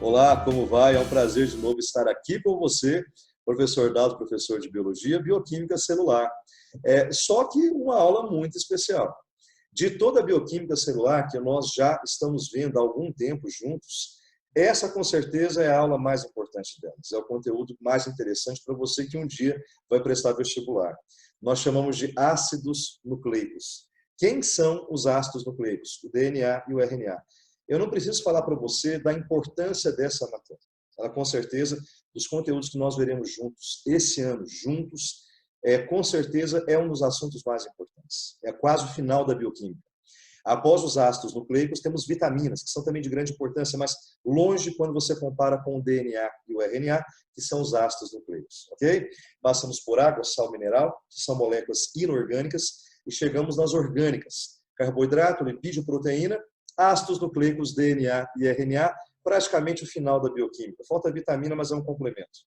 Olá, como vai? É um prazer de novo estar aqui com você, professor Dado, professor de Biologia, Bioquímica Celular. Só que uma aula muito especial. De toda a bioquímica celular que nós já estamos vendo há algum tempo juntos, essa com certeza é a aula mais importante delas, é o conteúdo mais interessante para você que um dia vai prestar vestibular. Nós chamamos de ácidos nucleicos. Quem são os ácidos nucleicos? O DNA e o RNA. Eu não preciso falar para você da importância dessa matéria. Ela, com certeza, dos conteúdos que nós veremos juntos esse ano, com certeza é um dos assuntos mais importantes. É quase o final da bioquímica. Após os ácidos nucleicos, temos vitaminas, que são também de grande importância, mas longe quando você compara com o DNA e o RNA, que são os ácidos nucleicos, ok? Passamos por água, sal mineral, que são moléculas inorgânicas, e chegamos nas orgânicas. Carboidrato, lipídio, proteína, ácidos nucleicos, DNA e RNA, praticamente o final da bioquímica. Falta vitamina, mas é um complemento.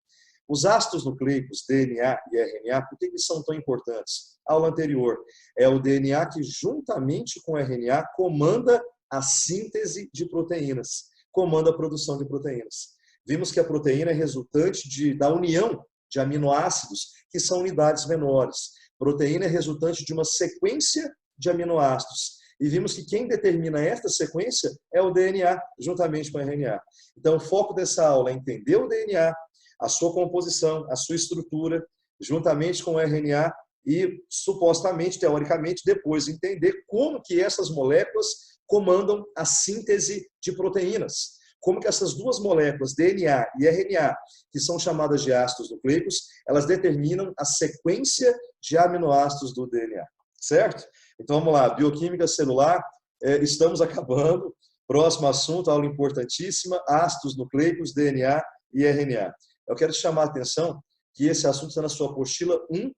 Os ácidos nucleicos, DNA e RNA, por que eles são tão importantes? Aula anterior, é o DNA que, juntamente com o RNA, comanda a síntese de proteínas, comanda a produção de proteínas. Vimos que a proteína é resultante da união de aminoácidos, que são unidades menores. Proteína é resultante de uma sequência de aminoácidos. E vimos que quem determina esta sequência é o DNA, juntamente com o RNA. Então, o foco dessa aula é entender o DNA, a sua composição, a sua estrutura, juntamente com o RNA e, supostamente, teoricamente, depois entender como que essas moléculas comandam a síntese de proteínas. Como que essas duas moléculas, DNA e RNA, que são chamadas de ácidos nucleicos, elas determinam a sequência de aminoácidos do DNA, certo? Então, vamos lá, bioquímica celular, estamos acabando. Próximo assunto, aula importantíssima, ácidos nucleicos, DNA e RNA. Eu quero te chamar a atenção que esse assunto está na sua apostila 1,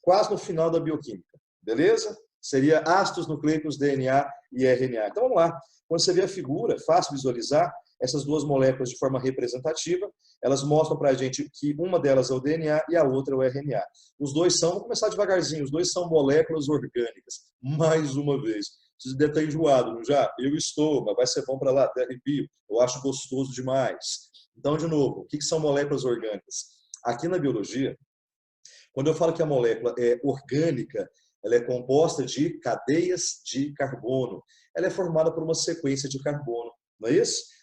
quase no final da bioquímica, beleza? Seria ácidos nucleicos, DNA e RNA. Então, vamos lá. Quando você vê a figura, é fácil visualizar essas duas moléculas de forma representativa. Elas mostram para a gente que uma delas é o DNA e a outra é o RNA. Os dois são, vamos começar devagarzinho, os dois são moléculas orgânicas. Mais uma vez. Você deve estar enjoado, não já? Eu estou, mas vai ser bom para lá, até arrepio. Eu acho gostoso demais. Então, de novo, o que são moléculas orgânicas? Aqui na biologia, quando eu falo que a molécula é orgânica, ela é composta de cadeias de carbono. Ela é formada por uma sequência de carbono, não é isso?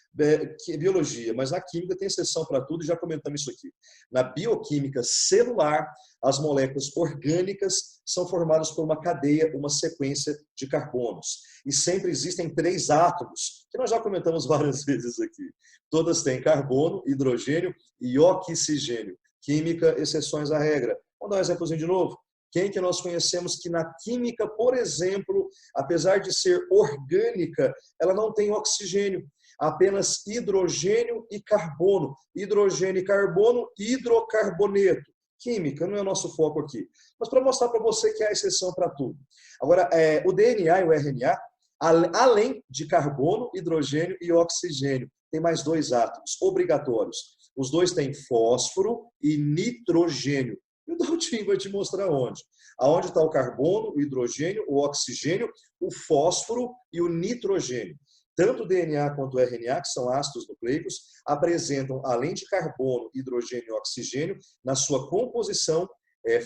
Que é biologia, mas na química tem exceção para tudo e já comentamos isso aqui. Na bioquímica celular, as moléculas orgânicas são formadas por uma cadeia, uma sequência de carbonos. E sempre existem 3 átomos, que nós já comentamos várias vezes aqui. Todas têm carbono, hidrogênio e oxigênio. Química, exceções à regra. Vamos dar um exemplozinho de novo. Quem que nós conhecemos que na química, por exemplo, apesar de ser orgânica, ela não tem oxigênio, apenas hidrogênio e carbono. Hidrogênio e carbono, hidrocarboneto. Química não é o nosso foco aqui. Mas para mostrar para você que há exceção para tudo. Agora, o DNA e o RNA, além de carbono, hidrogênio e oxigênio, tem mais 2 átomos obrigatórios. Os dois têm fósforo e nitrogênio. E o Daltinho vai te mostrar onde. Aonde está o carbono, o hidrogênio, o oxigênio, o fósforo e o nitrogênio. Tanto o DNA quanto o RNA, que são ácidos nucleicos, apresentam, além de carbono, hidrogênio e oxigênio, na sua composição,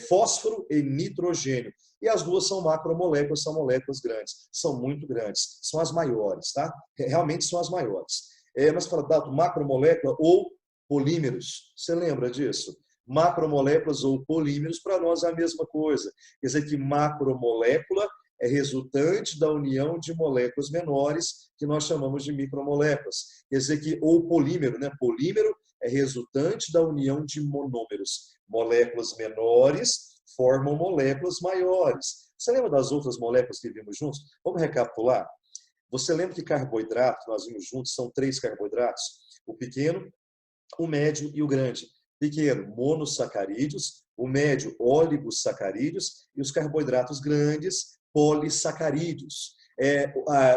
fósforo e nitrogênio. E as duas são macromoléculas, são moléculas grandes. São muito grandes. São as maiores, tá? Realmente são as maiores. Mas fala, Dato, macromolécula ou polímeros. Você lembra disso? Macromoléculas ou polímeros, para nós é a mesma coisa. Quer dizer que macromolécula é resultante da união de moléculas menores, que nós chamamos de micromoléculas. Quer dizer que, ou polímero, né? Polímero é resultante da união de monômeros. Moléculas menores formam moléculas maiores. Você lembra das outras moléculas que vimos juntos? Vamos recapitular? Você lembra que carboidrato, nós vimos juntos, são 3 carboidratos? O pequeno, o médio e o grande. Pequeno, monossacarídeos, o médio, oligosacarídeos e os carboidratos grandes, polissacarídeos.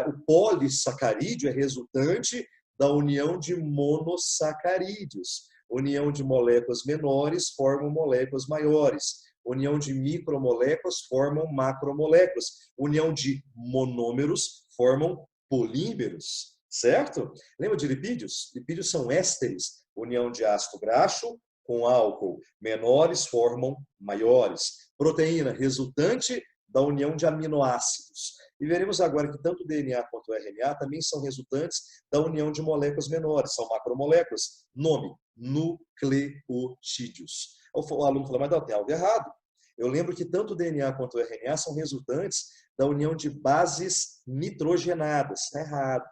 O polissacarídeo é resultante da união de monossacarídeos. União de moléculas menores formam moléculas maiores. União de micromoléculas formam macromoléculas. União de monômeros formam polímeros. certo? Lembra de lipídios? Lipídios são ésteres, união de ácido graxo com álcool. Menores formam maiores. Proteína, resultante da união de aminoácidos. E veremos agora que tanto o DNA quanto o RNA também são resultantes da união de moléculas menores, são macromoléculas. Nome, nucleotídeos. O aluno falou, mas não, tem algo errado. Eu lembro que tanto o DNA quanto o RNA são resultantes da união de bases nitrogenadas. Está errado.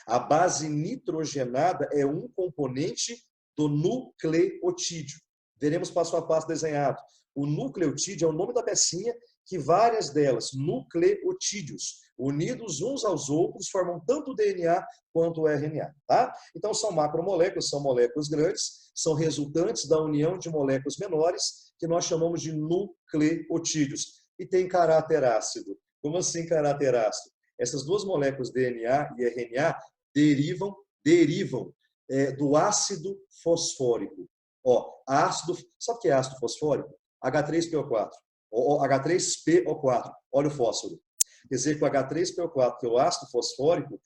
A base nitrogenada é um componente do nucleotídeo. Veremos passo a passo desenhado. O nucleotídeo é o nome da pecinha que várias delas, nucleotídeos, unidos uns aos outros, formam tanto o DNA quanto o RNA. Tá? Então, são macromoléculas, são moléculas grandes, são resultantes da união de moléculas menores, que nós chamamos de nucleotídeos. E tem caráter ácido. Como assim caráter ácido? Essas duas moléculas, DNA e RNA, derivam do ácido fosfórico. Ó, ácido, sabe o que é ácido fosfórico? H3PO4. H3PO4, óleo fósforo. Quer dizer que o H3PO4, que é o ácido fosfórico,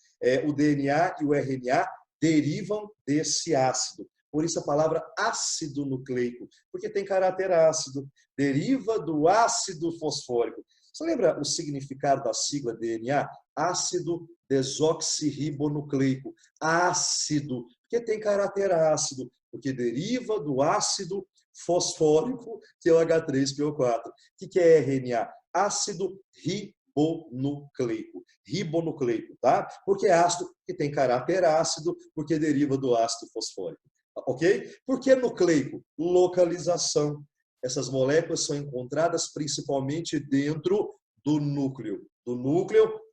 o DNA e o RNA derivam desse ácido. Por isso a palavra ácido nucleico, porque tem caráter ácido, deriva do ácido fosfórico. Você lembra o significado da sigla DNA? Ácido desoxirribonucleico. Ácido, porque tem caráter ácido, porque deriva do ácido fosfórico, que é o H3PO4. O que é RNA? Ácido ribonucleico. Ribonucleico, tá? Porque é ácido, que tem caráter ácido, porque deriva do ácido fosfórico. Ok? Por que nucleico? Localização. Essas moléculas são encontradas principalmente dentro do núcleo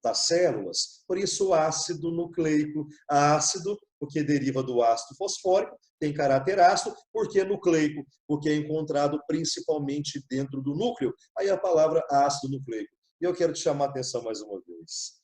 das células. Por isso, o ácido nucleico. Ácido, porque deriva do ácido fosfórico, tem caráter ácido, porque nucleico, porque é encontrado principalmente dentro do núcleo. Aí a palavra ácido nucleico. E eu quero te chamar a atenção mais uma vez.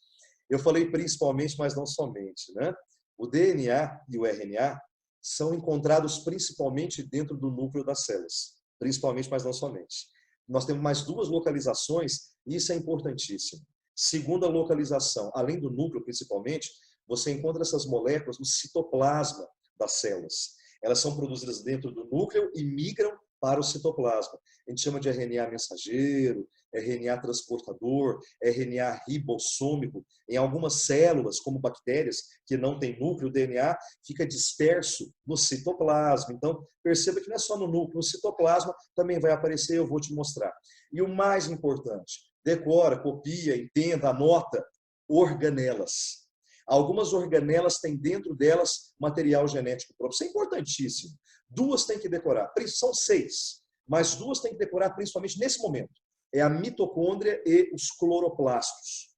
Eu falei principalmente, mas não somente, né? O DNA e o RNA são encontrados principalmente dentro do núcleo das células. Principalmente, mas não somente. Nós temos mais duas localizações, e isso é importantíssimo. Segunda localização, além do núcleo principalmente, você encontra essas moléculas no citoplasma das células. Elas são produzidas dentro do núcleo e migram para o citoplasma. A gente chama de RNA mensageiro, RNA transportador, RNA ribossômico. Em algumas células, como bactérias, que não têm núcleo, o DNA fica disperso no citoplasma. Então, perceba que não é só no núcleo, no citoplasma também vai aparecer, eu vou te mostrar. E o mais importante, decora, copia, entenda, anota, organelas. Algumas organelas têm dentro delas material genético próprio. Isso é importantíssimo. Duas tem que decorar. São 6, mas duas tem que decorar principalmente nesse momento. É a mitocôndria e os cloroplastos.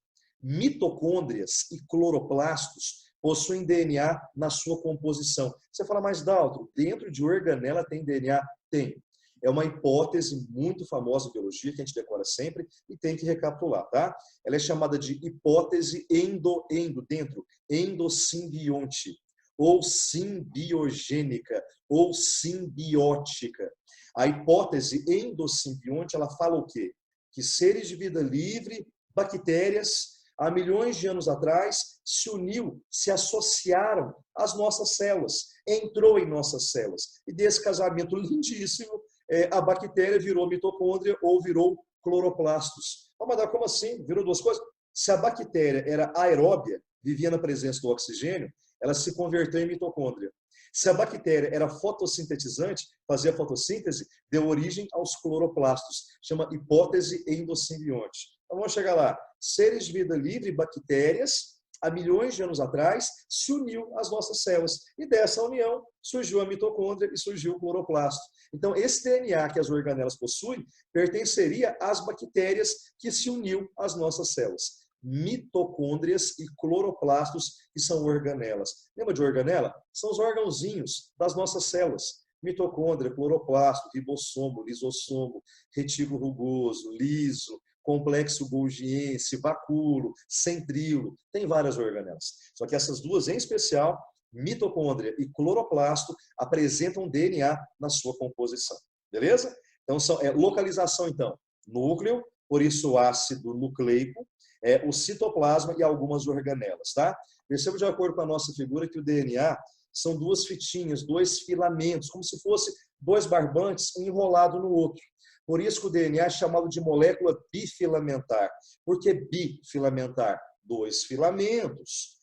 Mitocôndrias e cloroplastos possuem DNA na sua composição. Você fala, mas Daltro, dentro de organela tem DNA? Tem. É uma hipótese muito famosa em biologia, que a gente decora sempre e tem que recapitular, tá? Ela é chamada de hipótese dentro, endosimbionte, ou simbiogênica, ou simbiótica. A hipótese endosimbionte, ela fala o quê? Que seres de vida livre, bactérias, há milhões de anos atrás, se associaram às nossas células, entrou em nossas células. E desse casamento lindíssimo, a bactéria virou mitocôndria ou virou cloroplastos. Mas como assim? Virou duas coisas? Se a bactéria era aeróbia, vivia na presença do oxigênio, ela se converteu em mitocôndria. Se a bactéria era fotossintetizante, fazia fotossíntese, deu origem aos cloroplastos. Chama hipótese endosimbionte. Então vamos chegar lá. Seres de vida livre, bactérias, há milhões de anos atrás, se uniu às nossas células. E dessa união surgiu a mitocôndria e surgiu o cloroplasto. Então, esse DNA que as organelas possuem pertenceria às bactérias que se uniu às nossas células. Mitocôndrias e cloroplastos, que são organelas. Lembra de organela? São os órgãozinhos das nossas células. Mitocôndria, cloroplasto, ribossomo, lisossomo, retículo rugoso, liso, complexo golgiense, vacúolo, centríolo, tem várias organelas. Só que essas duas em especial, mitocôndria e cloroplasto, apresentam DNA na sua composição. Beleza? Então, localização, então, núcleo, por isso ácido nucleico, o citoplasma e algumas organelas, tá? Perceba de acordo com a nossa figura que o DNA são duas fitinhas, dois filamentos, como se fosse dois barbantes, um enrolado no outro. Por isso que o DNA é chamado de molécula bifilamentar. Por que bifilamentar? Dois filamentos,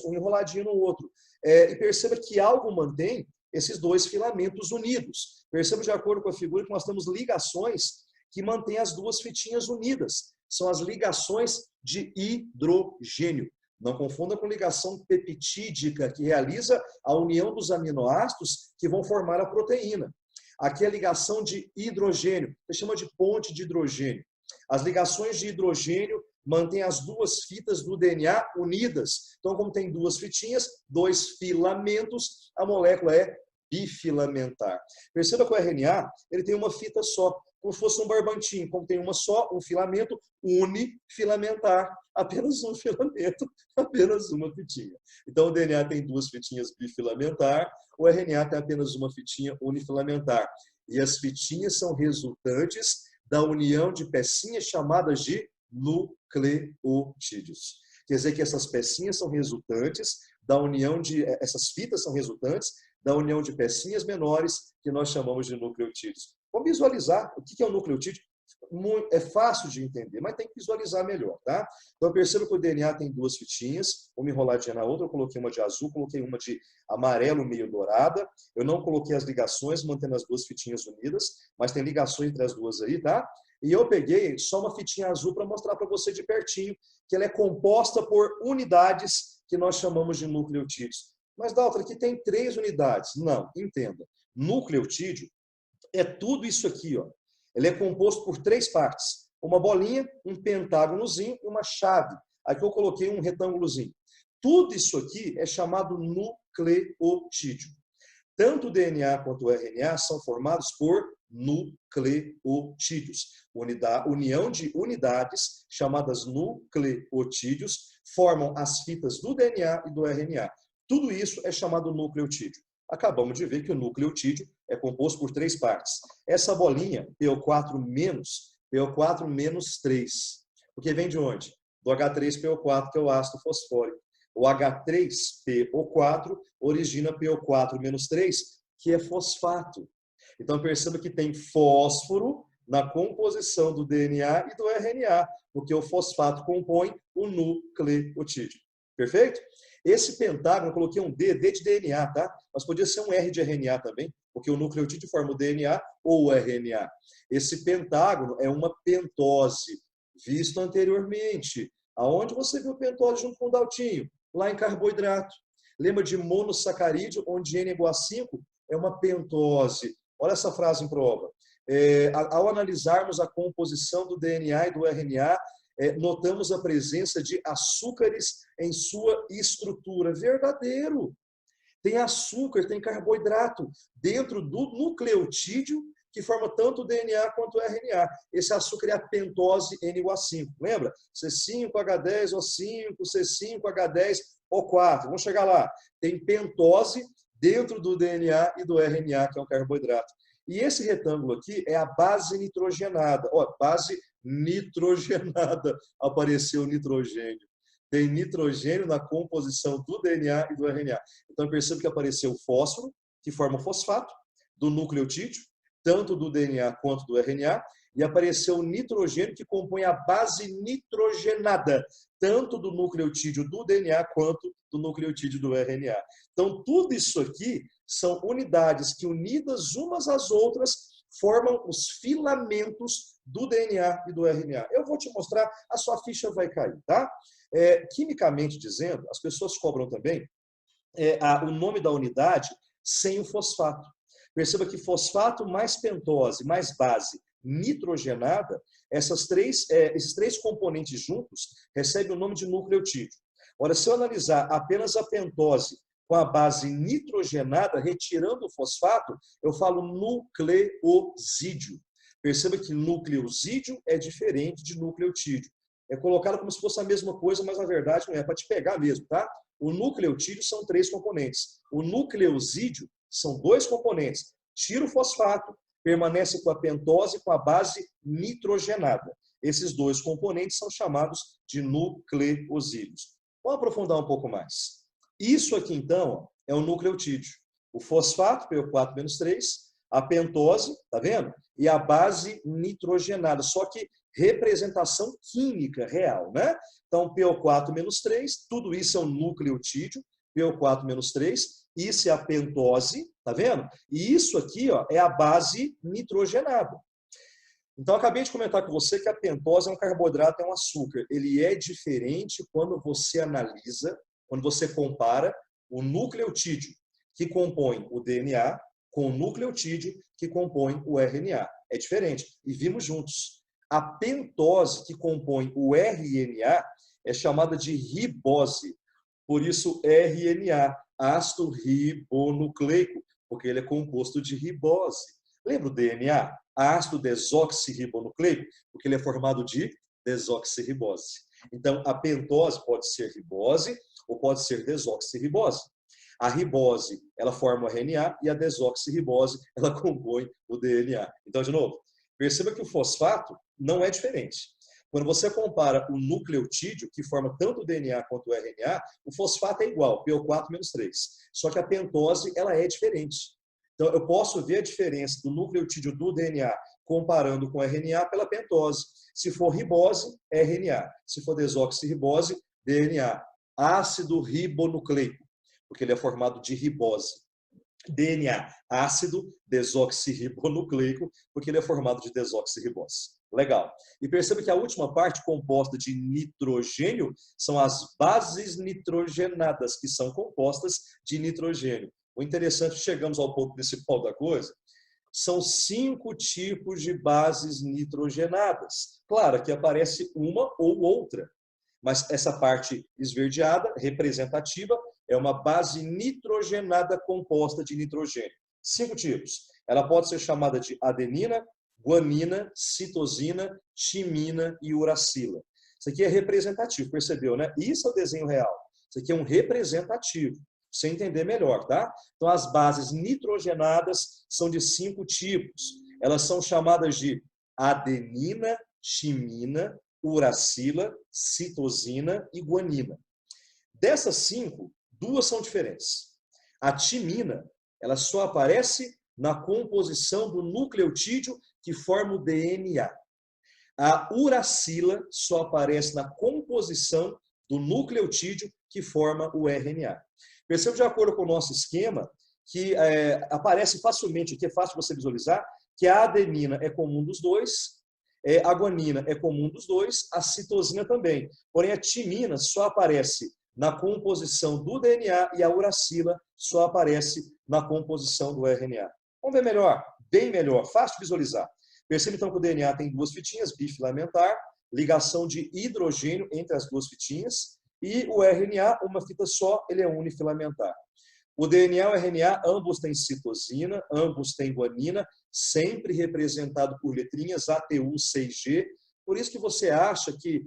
um enroladinho no outro. E perceba que algo mantém esses dois filamentos unidos. Perceba de acordo com a figura que nós temos ligações que mantêm as duas fitinhas unidas. São as ligações de hidrogênio. Não confunda com ligação peptídica, que realiza a união dos aminoácidos que vão formar a proteína. Aqui é a ligação de hidrogênio, a gente chama de ponte de hidrogênio. As ligações de hidrogênio mantêm as duas fitas do DNA unidas. Então, como tem duas fitinhas, dois filamentos, a molécula é bifilamentar. Perceba que o RNA ele tem uma fita só, como se fosse um barbantinho. Como tem uma só, um filamento unifilamentar. Apenas um filamento, apenas uma fitinha. Então, o DNA tem duas fitinhas bifilamentar, o RNA tem apenas uma fitinha unifilamentar. E as fitinhas são resultantes da união de pecinhas chamadas de nucleotídeos. Quer dizer que essas pecinhas são resultantes da união de... Essas fitas são resultantes da união de pecinhas menores que nós chamamos de nucleotídeos. Vamos visualizar o que é um nucleotídeo. É fácil de entender, mas tem que visualizar melhor, tá? Então, eu percebo que o DNA tem duas fitinhas, uma enroladinha na outra, eu coloquei uma de azul, coloquei uma de amarelo meio dourada, eu não coloquei as ligações, mantendo as duas fitinhas unidas, mas tem ligações entre as duas aí, tá? E eu peguei só uma fitinha azul para mostrar para você de pertinho que ela é composta por unidades que nós chamamos de nucleotídeos. Mas, Dalton, aqui tem 3 unidades. Não, entenda. Nucleotídeo é tudo isso aqui, ó. Ele é composto por 3 partes. Uma bolinha, um pentágonozinho e uma chave. Aqui eu coloquei um retângulozinho. Tudo isso aqui é chamado nucleotídeo. Tanto o DNA quanto o RNA são formados por nucleotídeos. União de unidades, chamadas nucleotídeos, formam as fitas do DNA e do RNA. Tudo isso é chamado nucleotídeo. Acabamos de ver que o nucleotídeo é composto por 3 partes. Essa bolinha, PO4 menos 3. Porque vem de onde? Do H3PO4, que é o ácido fosfórico. O H3PO4 origina PO4 menos 3, que é fosfato. Então, perceba que tem fósforo na composição do DNA e do RNA, porque o fosfato compõe o nucleotídeo. Perfeito? Esse pentágono, eu coloquei um D de DNA, tá? Mas podia ser um R de RNA também, porque o nucleotídeo forma o DNA ou o RNA. Esse pentágono é uma pentose, visto anteriormente. Aonde você viu pentose junto com o Daltinho? Lá em carboidrato. Lembra de monossacarídeo, onde N é igual a 5? É uma pentose. Olha essa frase em prova. Ao analisarmos a composição do DNA e do RNA, notamos a presença de açúcares em sua estrutura. Verdadeiro. Tem açúcar, tem carboidrato dentro do nucleotídeo que forma tanto o DNA quanto o RNA. Esse açúcar é a pentose N igual a 5. Lembra? C5H10O5, C5H10O4. Vamos chegar lá. Tem pentose dentro do DNA e do RNA, que é um carboidrato. E esse retângulo aqui é a base nitrogenada. Ó, base nitrogenada. Apareceu nitrogênio. Tem nitrogênio na composição do DNA e do RNA. Então, perceba que apareceu o fósforo, que forma o fosfato, do nucleotídeo, tanto do DNA quanto do RNA, e apareceu o nitrogênio, que compõe a base nitrogenada, tanto do nucleotídeo do DNA quanto do nucleotídeo do RNA. Então, tudo isso aqui são unidades que, unidas umas às outras, formam os filamentos do DNA e do RNA. Eu vou te mostrar, a sua ficha vai cair, tá? Quimicamente dizendo, as pessoas cobram também o nome da unidade sem o fosfato. Perceba que fosfato mais pentose mais base nitrogenada, esses 3 componentes juntos recebem o nome de nucleotídeo. Ora, se eu analisar apenas a pentose com a base nitrogenada, retirando o fosfato, eu falo nucleosídeo. Perceba que nucleosídeo é diferente de nucleotídeo. É colocado como se fosse a mesma coisa, mas na verdade não é, para te pegar mesmo, tá? O nucleotídeo são 3 componentes. O nucleosídeo são 2 componentes. Tira o fosfato, permanece com a pentose com a base nitrogenada. esses dois componentes são chamados de nucleosídeos. Vamos aprofundar um pouco mais. Isso aqui, então, é o nucleotídeo. O fosfato, PO4-3, a pentose, tá vendo? E a base nitrogenada, só que representação química real, né? Então, PO4-3, tudo isso é um nucleotídeo, PO4-3, isso é a pentose, tá vendo? E isso aqui, ó, é a base nitrogenada. Então, eu acabei de comentar com você que a pentose é um carboidrato, é um açúcar. Ele é diferente quando você analisa, quando você compara o nucleotídeo que compõe o DNA com o nucleotídeo que compõe o RNA. É diferente. E vimos juntos. A pentose que compõe o RNA é chamada de ribose. Por isso, RNA, ácido ribonucleico, porque ele é composto de ribose. Lembra o DNA? Ácido desoxirribonucleico, porque ele é formado de desoxirribose. Então, a pentose pode ser ribose ou pode ser desoxirribose. A ribose, ela forma o RNA e a desoxirribose, ela compõe o DNA. Então, de novo, perceba que o fosfato não é diferente. Quando você compara o nucleotídeo, que forma tanto o DNA quanto o RNA, o fosfato é igual, PO4-3. Só que a pentose, ela é diferente. Então, eu posso ver a diferença do nucleotídeo do DNA comparando com o RNA pela pentose. Se for ribose, é RNA. Se for desoxirribose, DNA. Ácido ribonucleico, porque ele é formado de ribose. DNA, ácido desoxirribonucleico, porque ele é formado de desoxirribose. Legal. E perceba que a última parte, composta de nitrogênio, são as bases nitrogenadas, que são compostas de nitrogênio. O interessante, chegamos ao ponto principal da coisa, são 5 tipos de bases nitrogenadas. Claro que aparece uma ou outra, mas essa parte esverdeada, representativa, é uma base nitrogenada composta de nitrogênio. 5 tipos. Ela pode ser chamada de adenina, guanina, citosina, timina e uracila. Isso aqui é representativo, percebeu, né? Isso é o desenho real. Isso aqui é um representativo. Pra você entender melhor, tá? Então, as bases nitrogenadas são de 5 tipos. Elas são chamadas de adenina, timina, uracila, citosina e guanina. Dessas 5, 2 são diferentes. A timina, ela só aparece na composição do nucleotídeo que forma o DNA. A uracila só aparece na composição do nucleotídeo que forma o RNA. Perceba, de acordo com o nosso esquema, que aparece facilmente, aqui é fácil você visualizar, que a adenina é comum dos dois, a guanina é comum dos dois, a citosina também. Porém, a timina só aparece na composição do DNA e a uracila só aparece na composição do RNA. Vamos ver melhor? Bem melhor, fácil de visualizar. Perceba então que o DNA tem 2 fitinhas, bifilamentar, ligação de hidrogênio entre as 2 fitinhas, e o RNA, uma fita só, ele é unifilamentar. O DNA e o RNA, ambos têm citosina, ambos têm guanina, sempre representado por letrinhas ATU, C e G. Por isso que você acha que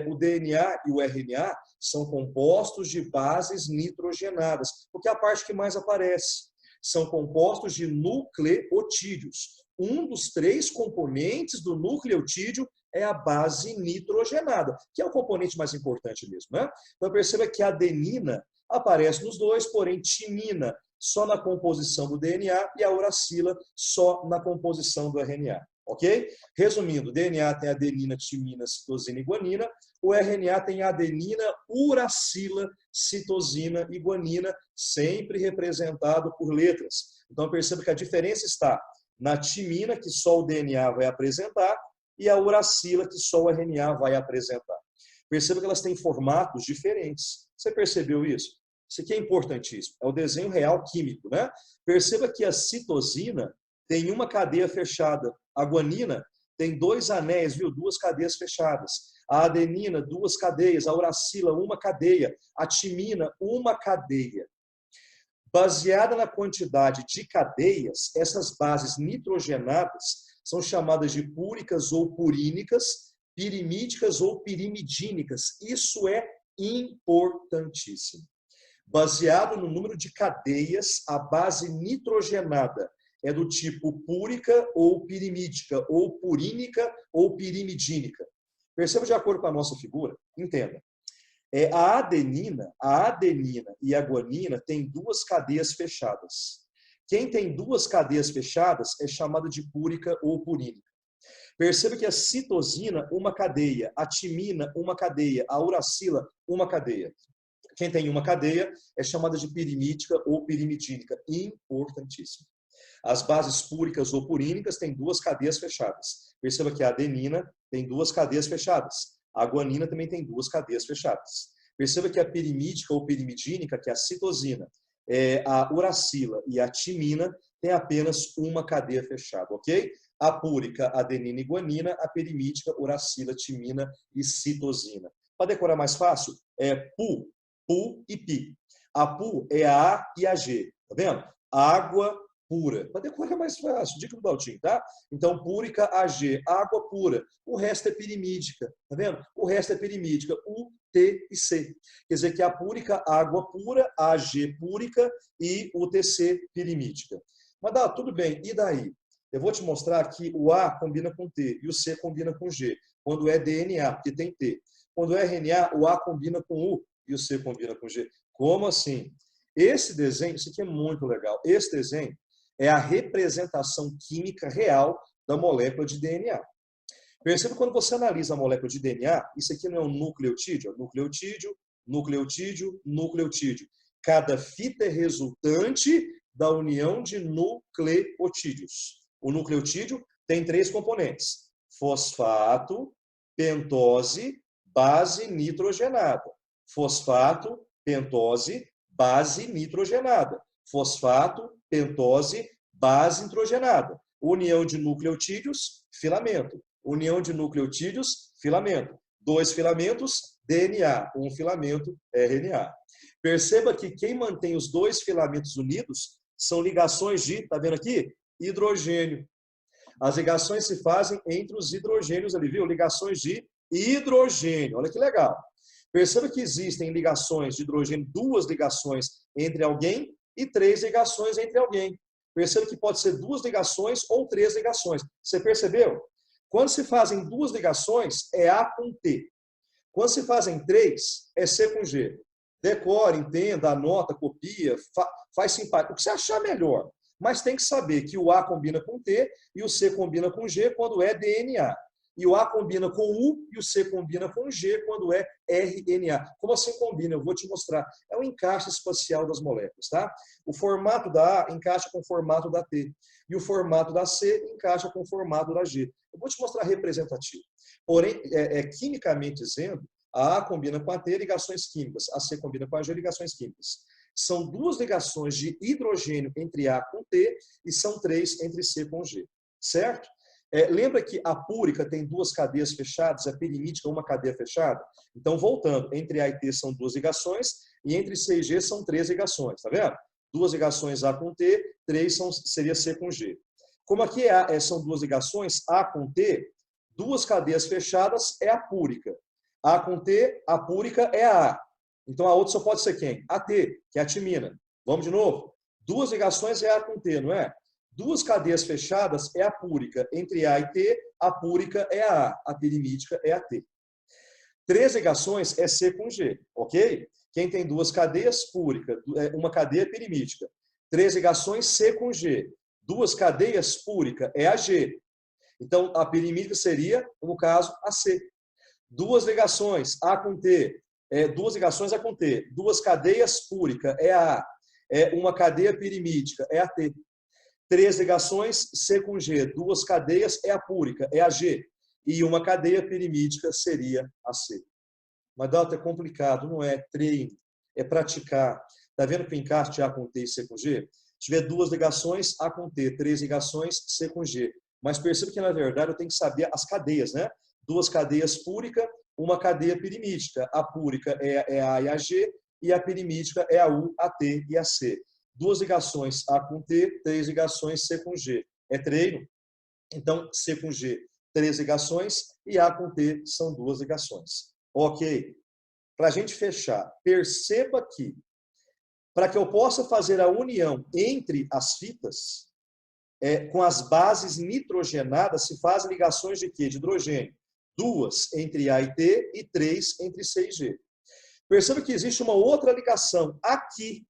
o DNA e o RNA são compostos de bases nitrogenadas, porque é a parte que mais aparece. São compostos de nucleotídeos. Um dos 3 componentes do nucleotídeo é a base nitrogenada, que é o componente mais importante mesmo, né? Então perceba que a adenina aparece nos 2, porém timina só na composição do DNA e a uracila só na composição do RNA. Ok? Resumindo, o DNA tem adenina, timina, citosina e guanina. O RNA tem adenina, uracila, citosina e guanina, sempre representado por letras. Então perceba que a diferença está na timina, que só o DNA vai apresentar, e a uracila, que só o RNA vai apresentar. Perceba que elas têm formatos diferentes. Você percebeu isso? Isso aqui é importantíssimo. É o desenho real químico, né? Perceba que a citosina tem uma cadeia fechada. A guanina tem 2 anéis, viu? 2 cadeias fechadas. A adenina, 2 cadeias. A uracila, 1 cadeia. A timina, 1 cadeia. Baseada na quantidade de cadeias, essas bases nitrogenadas são chamadas de púricas ou purínicas, pirimídicas ou pirimidínicas. Isso é importantíssimo. Baseado no número de cadeias, a base nitrogenada é do tipo púrica ou pirimídica, ou purínica ou pirimidínica. Perceba de acordo com a nossa figura, entenda. A adenina e a guanina têm duas cadeias fechadas. Quem tem duas cadeias fechadas é chamado de púrica ou purínica. Perceba que a citosina, uma cadeia, a timina, uma cadeia, a uracila, uma cadeia. Quem tem uma cadeia é chamada de pirimídica ou pirimidínica. Importantíssimo. As bases púricas ou purínicas têm duas cadeias fechadas. Perceba que a adenina tem duas cadeias fechadas. A guanina também tem duas cadeias fechadas. Perceba que a pirimídica ou pirimidínica, que é a citosina, a uracila e a timina, tem apenas uma cadeia fechada, ok? A púrica, adenina e guanina, a pirimídica, uracila, timina e citosina. Para decorar mais fácil, pu e pi. A pu é a A e a G, tá vendo? Água pura. Para decorar mais fácil, dica do Daltinho, tá? Então, púrica, AG, água pura. O resto é pirimídica, tá vendo? O resto é pirimídica, U, T e C. Quer dizer que a púrica, água pura, AG púrica e UTC pirimídica. Mas dá, tudo bem, e daí? Eu vou te mostrar que o A combina com T e o C combina com G, quando é DNA, porque tem T. Quando é RNA, o A combina com U e o C combina com G. Como assim? Esse desenho, isso aqui é muito legal, esse desenho é a representação química real da molécula de DNA. Perceba quando você analisa a molécula de DNA, isso aqui não é um nucleotídeo, é nucleotídeo, nucleotídeo, nucleotídeo. Cada fita é resultante da união de nucleotídeos. O nucleotídeo tem três componentes: fosfato, pentose, base nitrogenada. Fosfato, pentose, base nitrogenada. Fosfato, pentose, base nitrogenada. União de nucleotídeos, filamento. União de nucleotídeos, filamento. 2 filamentos, DNA. 1 filamento, RNA. Perceba que quem mantém os 2 filamentos unidos são ligações de, tá vendo aqui? Hidrogênio. As ligações se fazem entre os hidrogênios ali, viu? Ligações de hidrogênio. Olha que legal. Perceba que existem ligações de hidrogênio, 2 ligações entre alguém e 3 ligações entre alguém. Perceba que pode ser 2 ligações ou 3 ligações. Você percebeu? Quando se fazem 2 ligações, é A com T. Quando se fazem 3, é C com G. Decore, entenda, anota, copia, faz simpático. O que você achar melhor. Mas tem que saber que o A combina com T e o C combina com G quando é DNA. E o A combina com U e o C combina com G quando é RNA. Como assim combina? Eu vou te mostrar. É o encaixe espacial das moléculas, tá? O formato da A encaixa com o formato da T. E o formato da C encaixa com o formato da G. Eu vou te mostrar representativo. Porém, quimicamente dizendo, a A combina com a T, ligações químicas. A C combina com a G, ligações químicas. São 2 ligações de hidrogênio entre A com T e são 3 entre C com G. Certo? Lembra que a púrica tem 2 cadeias fechadas, a pirimídica uma cadeia fechada? Então, voltando, entre A e T são 2 ligações e entre C e G são 3 ligações, tá vendo? 2 ligações A com T, 3 seria C com G. Como aqui são 2 ligações, A com T, 2 cadeias fechadas é a púrica. A com T, a púrica é a A. Então, a outra só pode ser quem? A T, que é a timina. Vamos de novo? 2 ligações é A com T, não é? 2 cadeias fechadas é a púrica. Entre A e T, a púrica é a A pirimídica é a T. 3 ligações é C com G, ok? Quem tem 2 cadeias, púrica, uma cadeia pirimídica. 3 ligações, C com G. 2 cadeias, púrica, é a G. Então, a pirimídica seria, no caso, a C. 2 ligações, A com T. 2 ligações A com T. 2 cadeias, púrica, é a A. Uma cadeia pirimídica, é a T. 3 ligações, C com G. 2 cadeias, é a púrica, é a G. E uma cadeia pirimídica seria a C. Mas, Dalton, é complicado, não é treino, é praticar. Está vendo que o encaixe de A com T e C com G? Se tiver 2 ligações, A com T, 3 ligações, C com G. Mas perceba que, na verdade, eu tenho que saber as cadeias, né? 2 cadeias púrica, uma cadeia pirimídica. A púrica é a A e a G, e a pirimídica é a U, a T e a C. 2 ligações A com T, 3 ligações C com G. É treino? Então, C com G, 3 ligações, e A com T são 2 ligações. Ok. Para a gente fechar, perceba que, para que eu possa fazer a união entre as fitas, com as bases nitrogenadas, se fazem ligações de quê? De hidrogênio. 2 entre A e T e 3 entre C e G. Perceba que existe uma outra ligação aqui.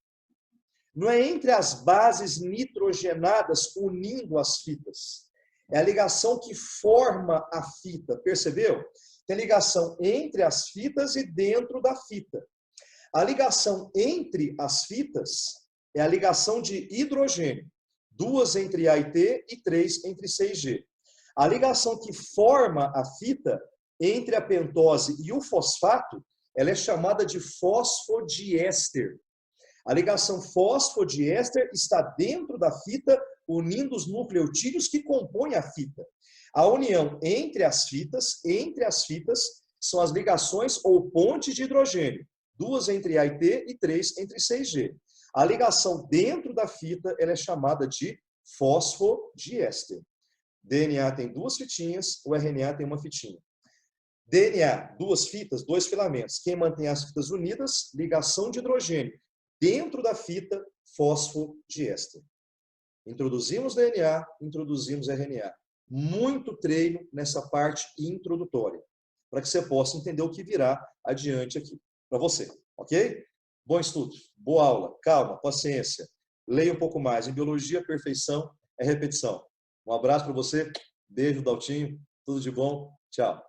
Não é entre as bases nitrogenadas unindo as fitas. É a ligação que forma a fita, percebeu? Tem ligação entre as fitas e dentro da fita. A ligação entre as fitas é a ligação de hidrogênio. 2 entre A e T e 3 entre C e G. A ligação que forma a fita entre a pentose e o fosfato, ela é chamada de fosfodiéster. A ligação fosfodiéster está dentro da fita, unindo os nucleotídeos que compõem a fita. A união entre as fitas, são as ligações ou pontes de hidrogênio. 2 entre A e T e 3 entre C e G. A ligação dentro da fita, ela é chamada de fosfodiéster. DNA tem 2 fitinhas, o RNA tem uma fitinha. DNA, 2 fitas, 2 filamentos. Quem mantém as fitas unidas? Ligação de hidrogênio. Dentro da fita, fosfodiéster. Introduzimos DNA, introduzimos RNA. Muito treino nessa parte introdutória, para que você possa entender o que virá adiante aqui para você, ok? Bom estudo, boa aula, calma, paciência. Leia um pouco mais. Em biologia, perfeição é repetição. Um abraço para você, beijo, Daltinho, tudo de bom, tchau.